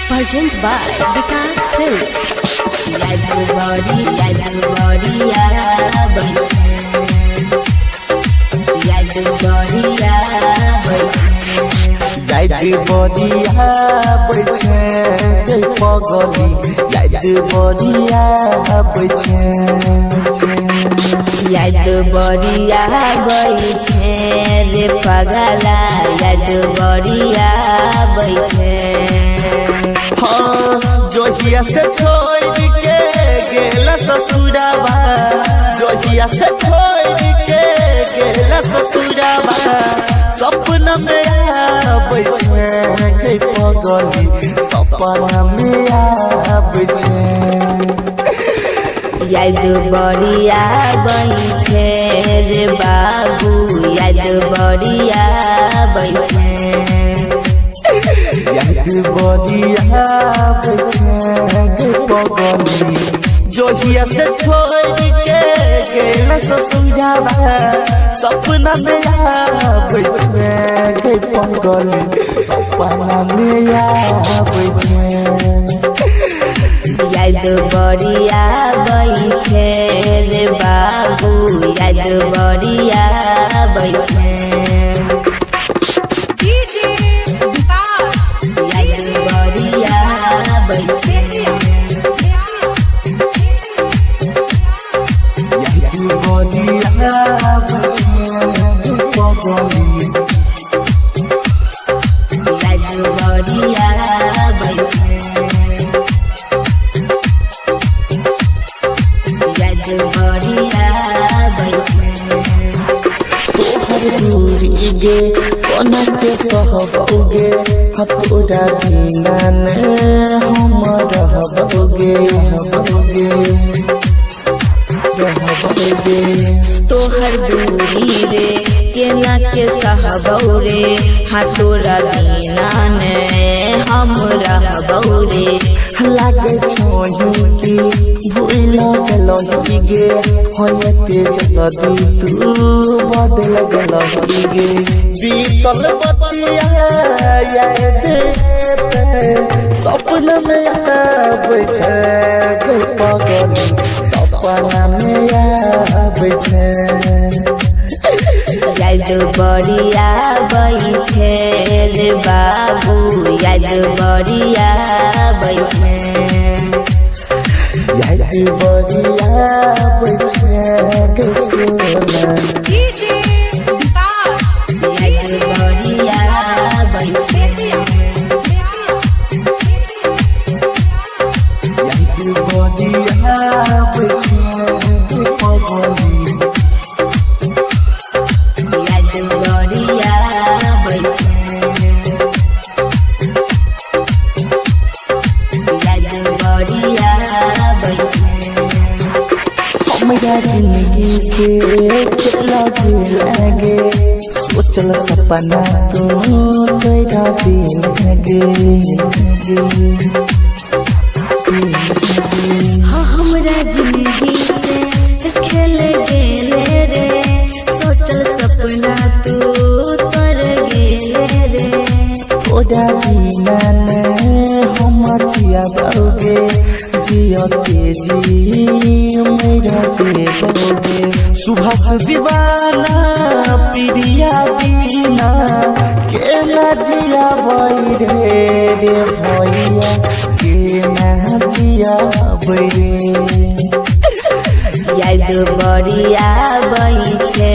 Present by Vikas Films. याद बड़ी याद बड़िया याद बड़िया याद बड़िया बैठे पगली याद बड़िया बैठे याद बड़िया बैठे रे पगला याद बड़िया बैठे हाँ जोहिया से छोड़ के गेला ससुराबा जोहिया से छोड़ के गेला ससुराबा सपना में आबै छै पगली सपना में आबै छै याद बड़िया बैठे रे बाबू याद बड़िया बैठे याद बड़िया बैठे पगली जोहिया से छोड़ के गेला ससुराबा सपना में आबै छै पगली सपना में आबै छै याद बड़िया बैठे रे बाबू याद बड़िया बैठे याद बड़िया बैठे याद बड़िया बैठे पगली याद बड़िया बैठे याद बड़िया बैठे तोहर दूरी गे कोना के सहबोगे हतोरा बिना ने हम रहबोगे तोहर दूरी रे केना के सहबौ रे हाथोरा बिना ने हम रहबौ रे लागे छोही की भूल गलही गे होयते जदी तू बदल गलही गे बीतल बतिया याद सपना में आबै छै पगली सपना में आबै छै याद बड़िया बैठे रे बाबू याद बड़िया बैठे याद बड़िया बैठे सोना याद बड़िया बैठे याद बड़िया बैठे पगली याद बड़िया बैठे याद बड़िया बैठे हमरा जिंदगी से लगे सोचल सपना तो तेरा दिल लगे हाँ हमरा जिंदगी से खेल गेले रे सोचल सपना तू तर गेले रे थोड़ा बिना ने हम जिया बागे जियते जी मेरा जेबोगे सुभाष दीवाना प्रिया बिना के ना जिया बई रे भैया के ना जिया बई याद बड़िया बैठे